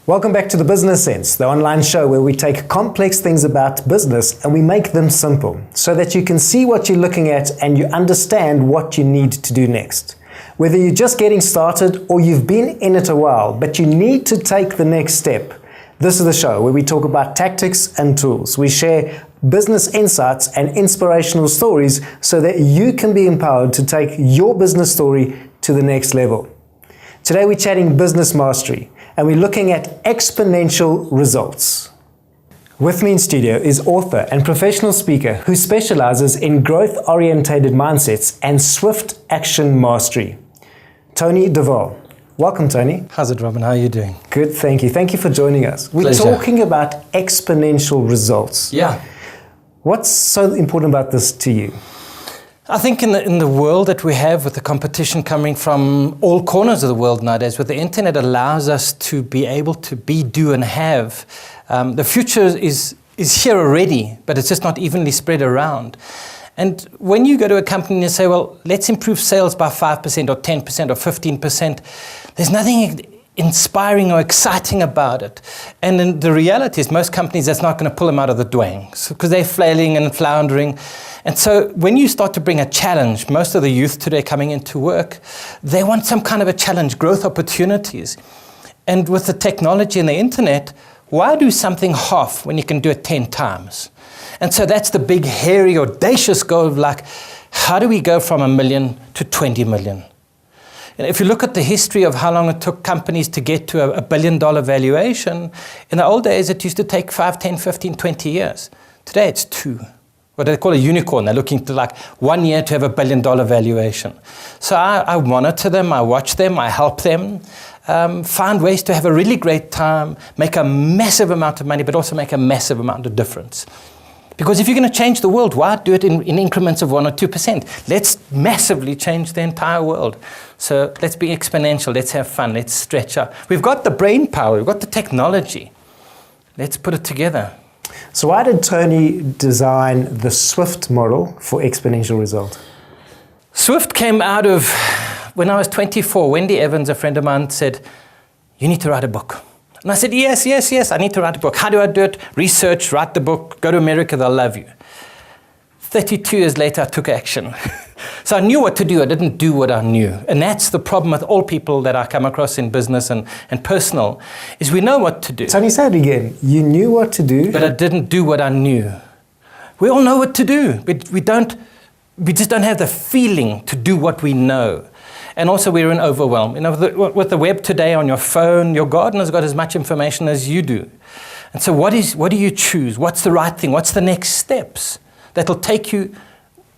Welcome back to The Business Sense, the online show where we take complex things about business and we make them simple so that you can see what you're looking at and you understand what you need to do next. Whether you're just getting started or you've been in it a while, but you need to take the next step, this is the show where we talk about tactics and tools. We share business insights and inspirational stories so that you can be empowered to take your business story to the next level. Today we're chatting business mastery, and we're looking at exponential results. With me in studio is author and professional speaker who specializes in growth-orientated mindsets and swift action mastery, Tony Dovale. Welcome, Tony. How's it, Robin? How are you doing? Good, thank you. Thank you for joining us. We're talking about exponential results. Yeah. What's so important about this to you? I think in the world that we have, with the competition coming from all corners of the world nowadays, with the internet allows us to be able to be, do, and have. The future is here already, but it's just not evenly spread around. And when you go to a company and you say, well, let's improve sales by 5% or 10% or 15%, there's nothing inspiring or exciting about it. And then the reality is most companies, that's not going to pull them out of the dwangs because they're flailing and floundering. And so when you start to bring a challenge, most of the youth today coming into work, they want some kind of a challenge, growth opportunities. And with the technology and the internet, why do something half when you can do it 10 times? And so that's the big, hairy, audacious goal of like, how do we go from 1 million to 20 million? And if you look at the history of how long it took companies to get to a $1 billion valuation, in the old days it used to take 5, 10, 15, 20 years. Today it's 2. What they call a unicorn. They're looking to like 1 year to have a $1 billion valuation. So I monitor them, I watch them, I help them, find ways to have a really great time, make a massive amount of money, but also make a massive amount of difference. Because if you're going to change the world, why do it in increments of 1 or 2%? Let's massively change the entire world. So let's be exponential, let's have fun, let's stretch out. We've got the brain power, we've got the technology. Let's put it together. So why did Tony design the SWIFT model for exponential result? SWIFT came out of, when I was 24, Wendy Evans, a friend of mine, said, you need to write a book. And I said, yes, I need to write a book. How do I do it? Research, write the book, go to America, they'll love you. 32 years later, I took action. So I knew what to do, I didn't do what I knew. And that's the problem with all people that I come across in business and personal, is we know what to do. Tony, say it again. You knew what to do, but I didn't do what I knew. We all know what to do, but we just don't have the feeling to do what we know. And also we're in overwhelm. You know, with the web today on your phone, your gardener's got as much information as you do. And so what do you choose? What's the right thing? What's the next steps that'll take you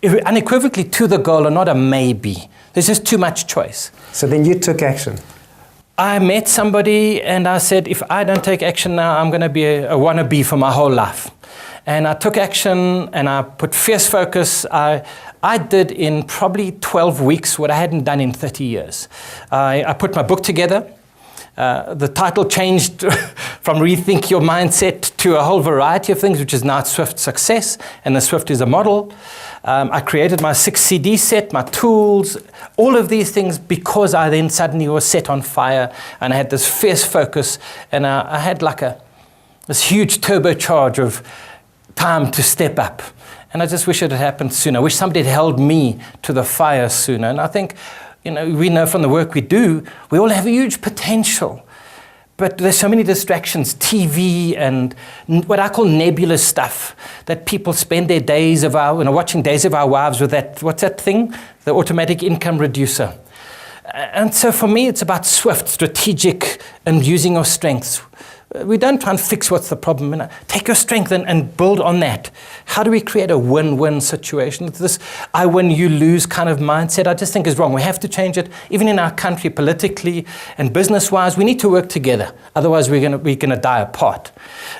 unequivocally to the goal and not a maybe? There's just too much choice. So then you took action. I met somebody and I said, if I don't take action now, I'm going to be a wannabe for my whole life. And I took action and I put fierce focus. I did in probably 12 weeks what I hadn't done in 30 years. I put my book together. The title changed from Rethink Your Mindset to a whole variety of things, which is now Swift Success, and the Swift is a model. I created my 6 CD set, my tools, all of these things because I then suddenly was set on fire and I had this fierce focus and I had like this huge turbocharge of time to step up. And I just wish it had happened sooner. I wish somebody had held me to the fire sooner. And I think, you know, we know from the work we do, we all have a huge potential. But there's so many distractions, TV and what I call nebulous stuff, that people spend their days of watching Days of Our Wives with that, what's that thing? The automatic income reducer. And so for me, it's about swift, strategic, and using your strengths. We don't try and fix what's the problem. Take your strength and build on that. How do we create a win-win situation? This I win, you lose kind of mindset, I just think is wrong. We have to change it. Even in our country, politically and business-wise, we need to work together. Otherwise, we're gonna die apart.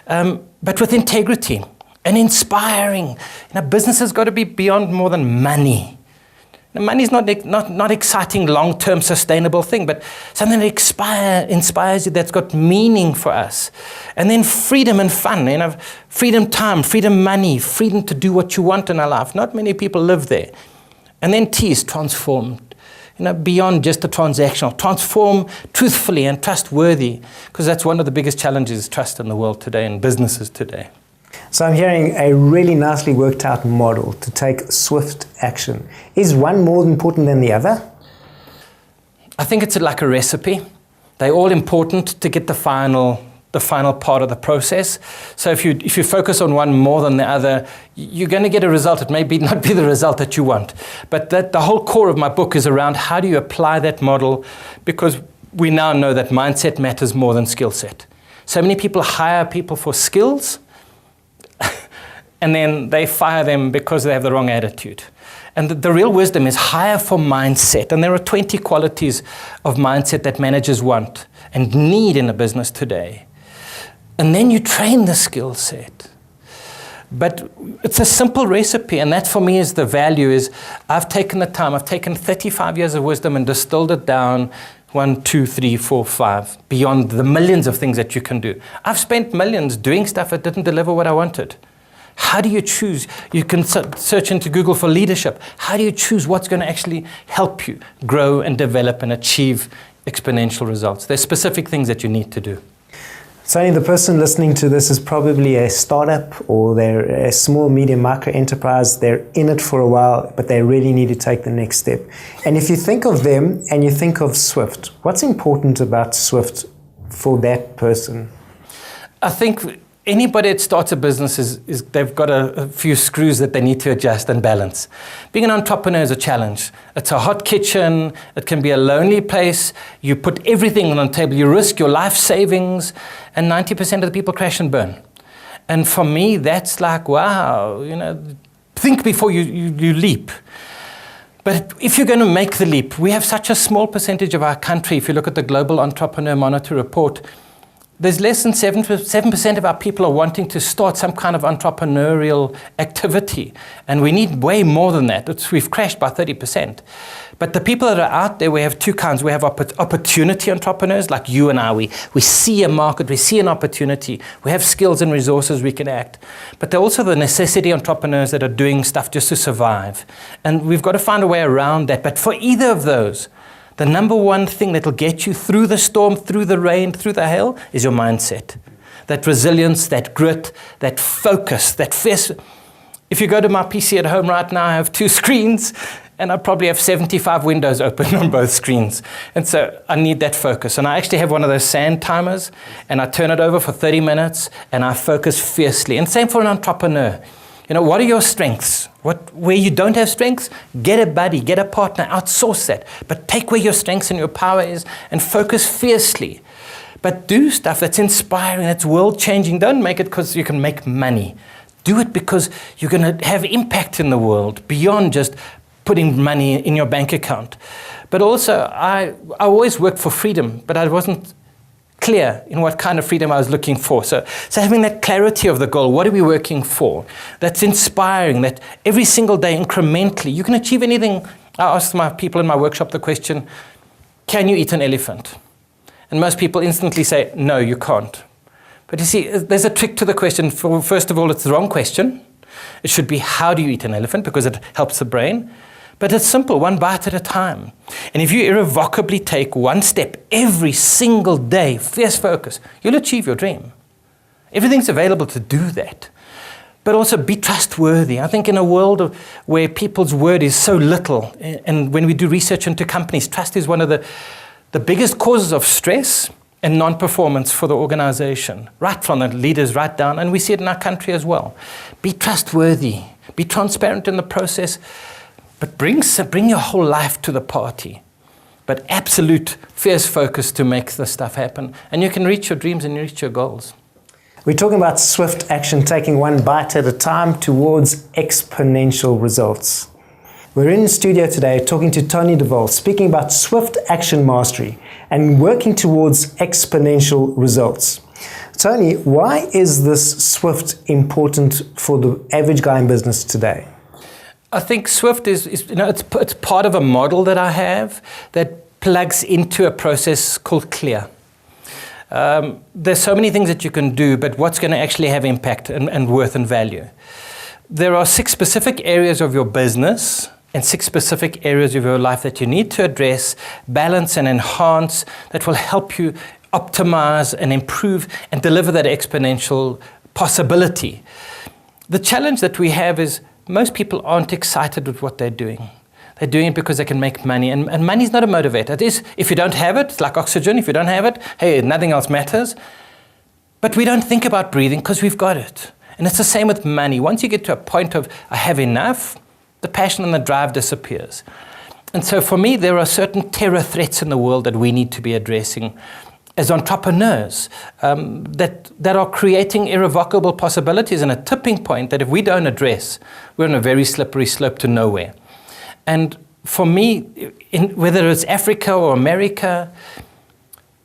But with integrity and inspiring. Business has got to be beyond more than money. Money is not exciting, long-term, sustainable thing, but something that inspires you, that's got meaning for us. And then freedom and fun, freedom time, freedom money, freedom to do what you want in our life. Not many people live there. And then T is transformed. beyond just the transactional. Transform truthfully and trustworthy, because that's one of the biggest challenges, trust in the world today, in businesses today. So I'm hearing a really nicely worked out model to take swift action. Is one more important than the other? I think it's like a recipe. They're all important to get the final part of the process. So if you focus on one more than the other, you're going to get a result. It may not be the result that you want. But the whole core of my book is around how do you apply that model, because we now know that mindset matters more than skill set. So many people hire people for skills, and then they fire them because they have the wrong attitude. And the real wisdom is hire for mindset. And there are 20 qualities of mindset that managers want and need in a business today. And then you train the skill set. But it's a simple recipe, and that for me is the value. Is I've taken the time, I've taken 35 years of wisdom and distilled it down 1, 2, 3, 4, 5, beyond the millions of things that you can do. I've spent millions doing stuff that didn't deliver what I wanted. How do you choose? You can search into Google for leadership. How do you choose what's going to actually help you grow and develop and achieve exponential results? There's specific things that you need to do. Tony, the person listening to this is probably a startup, or they're a small, medium, micro enterprise. They're in it for a while, but they really need to take the next step. And if you think of them and you think of Swift, what's important about Swift for that person? I think anybody that starts a business is they've got a few screws that they need to adjust and balance. Being an entrepreneur is a challenge. It's a hot kitchen. It can be a lonely place. You put everything on the table. You risk your life savings, and 90% of the people crash and burn. And for me, that's like, wow, think before you leap. But if you're going to make the leap, we have such a small percentage of our country. If you look at the Global Entrepreneur Monitor report, there's less than 7% of our people are wanting to start some kind of entrepreneurial activity. And we need way more than that. We've crashed by 30%. But the people that are out there, we have two kinds. We have opportunity entrepreneurs like you and I. We see a market, we see an opportunity. We have skills and resources, we can act. But there are also the necessity entrepreneurs that are doing stuff just to survive. And we've got to find a way around that. But for either of those, the number one thing that will get you through the storm, through the rain, through the hail, is your mindset. That resilience, that grit, that focus, that fierce. If you go to my PC at home right now, I have 2 screens, and I probably have 75 windows open on both screens. And so I need that focus. And I actually have one of those sand timers, and I turn it over for 30 minutes, and I focus fiercely. And same for an entrepreneur. What are your strengths? Where you don't have strengths, get a buddy, get a partner, outsource that. But take where your strengths and your power is and focus fiercely. But do stuff that's inspiring, that's world-changing. Don't make it because you can make money. Do it because you're going to have impact in the world beyond just putting money in your bank account. But also, I always worked for freedom, but I wasn't clear in what kind of freedom I was looking for. So having that clarity of the goal, what are we working for? That's inspiring, that every single day incrementally, you can achieve anything. I asked my people in my workshop the question, can you eat an elephant? And most people instantly say, no, you can't. But you see, there's a trick to the question. First of all, it's the wrong question. It should be, how do you eat an elephant? Because it helps the brain. But it's simple, one bite at a time. And if you irrevocably take one step every single day, fierce focus, you'll achieve your dream. Everything's available to do that. But also be trustworthy. I think in a world where people's word is so little, and when we do research into companies, trust is one of the biggest causes of stress and non-performance for the organization, right from the leaders right down, and we see it in our country as well. Be trustworthy. Be transparent in the process. But bring your whole life to the party. But absolute fierce focus to make this stuff happen. And you can reach your dreams and reach your goals. We're talking about swift action, taking one bite at a time towards exponential results. We're in the studio today talking to Tony Dovale, speaking about swift action mastery and working towards exponential results. Tony, why is this swift important for the average guy in business today? I think Swift is it's part of a model that I have that plugs into a process called Clear. There's so many things that you can do, but what's going to actually have impact and worth and value? There are 6 specific areas of your business and 6 specific areas of your life that you need to address, balance and enhance, that will help you optimize and improve and deliver that exponential possibility. The challenge that we have is most people aren't excited with what they're doing. They're doing it because they can make money, and money is not a motivator. It is, if you don't have it, it's like oxygen. If you don't have it, hey, nothing else matters. But we don't think about breathing because we've got it. And it's the same with money. Once you get to a point of, I have enough, the passion and the drive disappears. And so for me, there are certain terror threats in the world that we need to be addressing as entrepreneurs, that are creating irrevocable possibilities and a tipping point that if we don't address, we're on a very slippery slope to nowhere. And for me, whether it's Africa or America,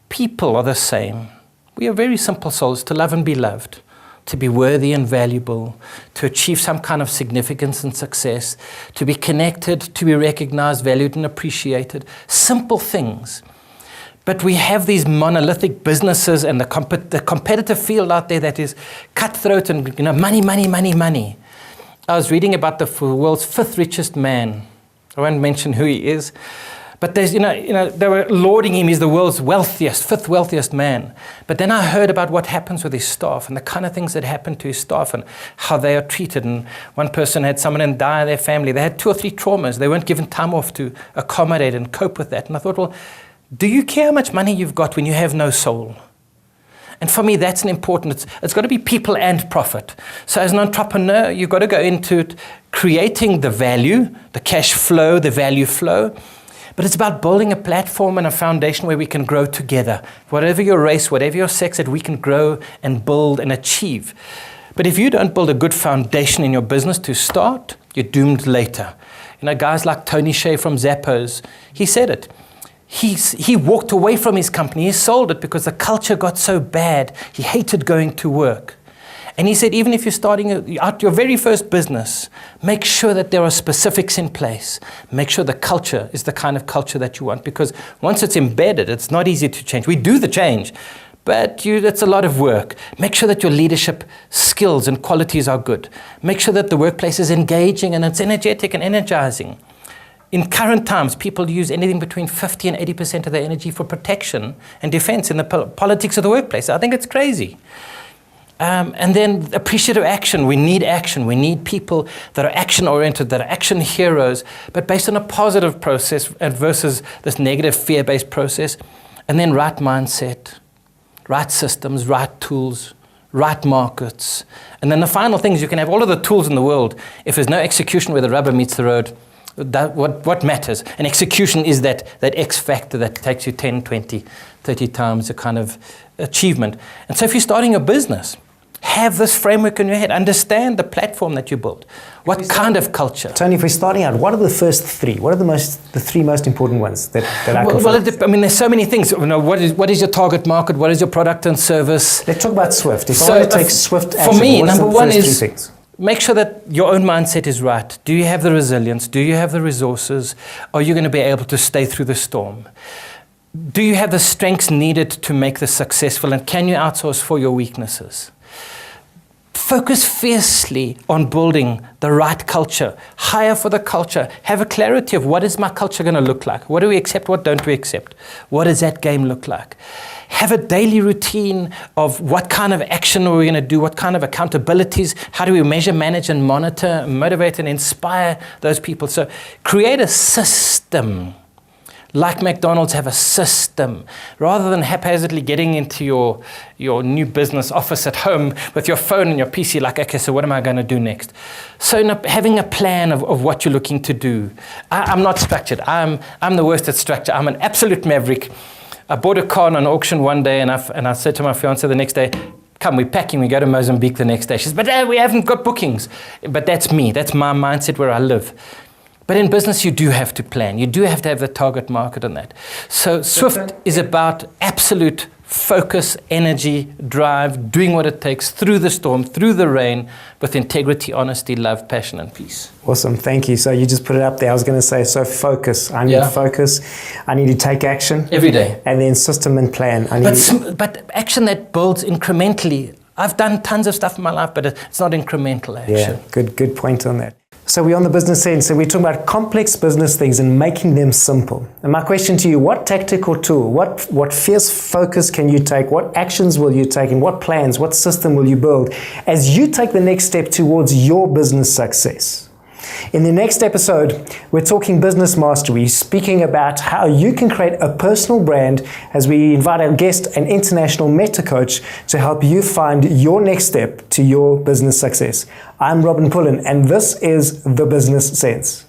people are the same. We are very simple souls, to love and be loved, to be worthy and valuable, to achieve some kind of significance and success, to be connected, to be recognized, valued, and appreciated. Simple things. But we have these monolithic businesses and the competitive field out there that is cutthroat and money, money, money, money. I was reading about the world's 5th richest man. I won't mention who he is, but there's they were lauding him. He's the world's wealthiest, 5th wealthiest man. But then I heard about what happens with his staff and the kind of things that happen to his staff and how they are treated. And one person had someone die in their family. They had 2 or 3 traumas. They weren't given time off to accommodate and cope with that. And I thought, well, do you care how much money you've got when you have no soul? And for me, that's an important, it's got to be people and profit. So as an entrepreneur, you've got to go into it creating the value, the cash flow, the value flow. But it's about building a platform and a foundation where we can grow together. Whatever your race, whatever your sex, that we can grow and build and achieve. But if you don't build a good foundation in your business to start, you're doomed later. Guys like Tony Shea from Zappos, he said it. He walked away from his company. He sold it because the culture got so bad. He hated going to work. And he said, even if you're starting out your very first business, make sure that there are specifics in place. Make sure the culture is the kind of culture that you want, because once it's embedded, it's not easy to change. We do the change, but it's a lot of work. Make sure that your leadership skills and qualities are good. Make sure that the workplace is engaging and it's energetic and energizing. In current times, people use anything between 50 and 80% of their energy for protection and defense in the politics of the workplace. I think it's crazy. And then appreciative action. We need action. We need people that are action-oriented, that are action heroes, but based on a positive process versus this negative fear-based process. And then right mindset, right systems, right tools, right markets. And then the final thing is you can have all of the tools in the world. If there's no execution where the rubber meets the road, what matters? And execution is that X factor that takes you 10, 20, 30 times the kind of achievement. And so if you're starting a business, have this framework in your head. Understand the platform that you built. What kind of culture? Tony, if we're starting out, what are the first 3? What are the 3 most important ones that I can Well, there's so many things. What is your target market? What is your product and service? Let's talk about Swift. If I want to take Swift action, for me, number one is 3 things? Make sure that your own mindset is right. Do you have the resilience? Do you have the resources? Are you going to be able to stay through the storm? Do you have the strengths needed to make this successful? And can you outsource for your weaknesses? Focus fiercely on building the right culture. Hire for the culture. Have a clarity of what is my culture going to look like? What do we accept? What don't we accept? What does that game look like? Have a daily routine of what kind of action are we going to do, what kind of accountabilities, how do we measure, manage, and monitor, motivate, and inspire those people. So create a system. Like McDonald's, have a system. Rather than haphazardly getting into your new business office at home with your phone and your PC, like, okay, so what am I going to do next? So having a plan of what you're looking to do. I'm not structured. I'm the worst at structure. I'm an absolute maverick. I bought a car on an auction one day, and I said to my fiancée the next day, come, we're packing, we go to Mozambique the next day. She says, but we haven't got bookings. But that's me. That's my mindset where I live. But in business, you do have to plan. You do have to have the target market on that. So Swift is about absolute focus, energy, drive, doing what it takes through the storm, through the rain, with integrity, honesty, love, passion, and peace. Awesome. Thank you. So you just put it up there. I was going to say, so focus. I need focus. I need to take action. Every day. And then system and plan. But action that builds incrementally. I've done tons of stuff in my life, but it's not incremental action. Yeah, good point on that. So we're on the business sense, and we're talking about complex business things and making them simple. And my question to you, what tactical tool, what fierce focus can you take, what actions will you take, and what plans, what system will you build as you take the next step towards your business success? In the next episode, we're talking business mastery, speaking about how you can create a personal brand as we invite our guest, an international meta coach, to help you find your next step to your business success. I'm Robin Pullen, and this is The Business Sense.